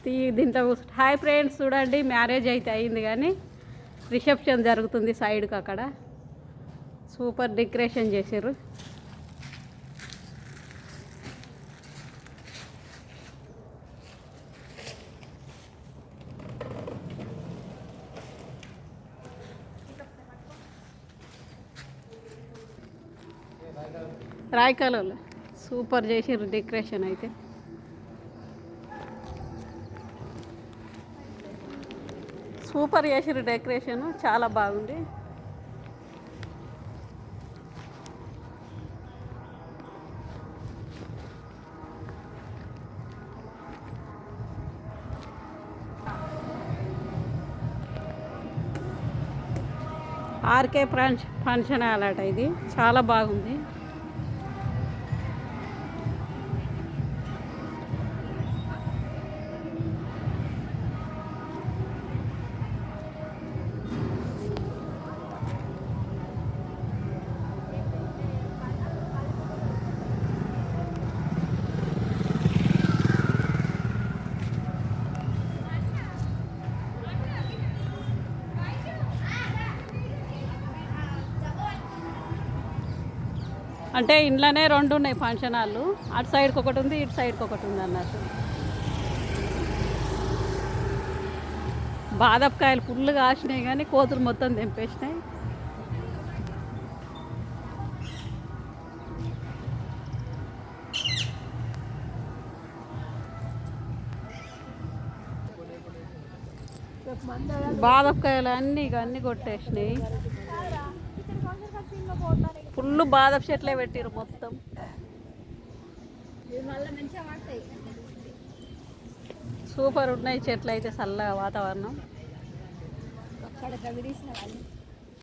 దీంట్లో hi friends, చూడండి marriage అయితే అయింది కానీ రిసెప్షన్ జరుగుతుంది సైడ్కి అక్కడ. సూపర్ డెకరేషన్ చేసారు. రాయకాలలో సూపర్ చేసారు డెకరేషన్ అయితే. సూపర్ చేసారు డెకరేషన్, చాలా బాగుంది. ఆర్కే ఫంక్షన్ హాల్ అట, ఇది చాలా బాగుంది. అంటే ఇంట్లోనే రెండు ఉన్నాయి ఫంక్షన్ హాళ్ళు. అటు సైడ్కి ఒకటి ఉంది, ఇటు సైడ్కి ఒకటి ఉంది అన్నట్టు. బాదపకాయలు ఫుల్గా కాసినాయి కానీ కోతులు మొత్తం తెంపేసినాయి. బాదపకాయలు అన్నీ కొట్టేసినాయి. ఫుల్ బాదపు చెట్లే పెట్టిరు మొత్తం. సూపర్ ఉన్నాయి చెట్లు అయితే, చల్లగా వాతావరణం.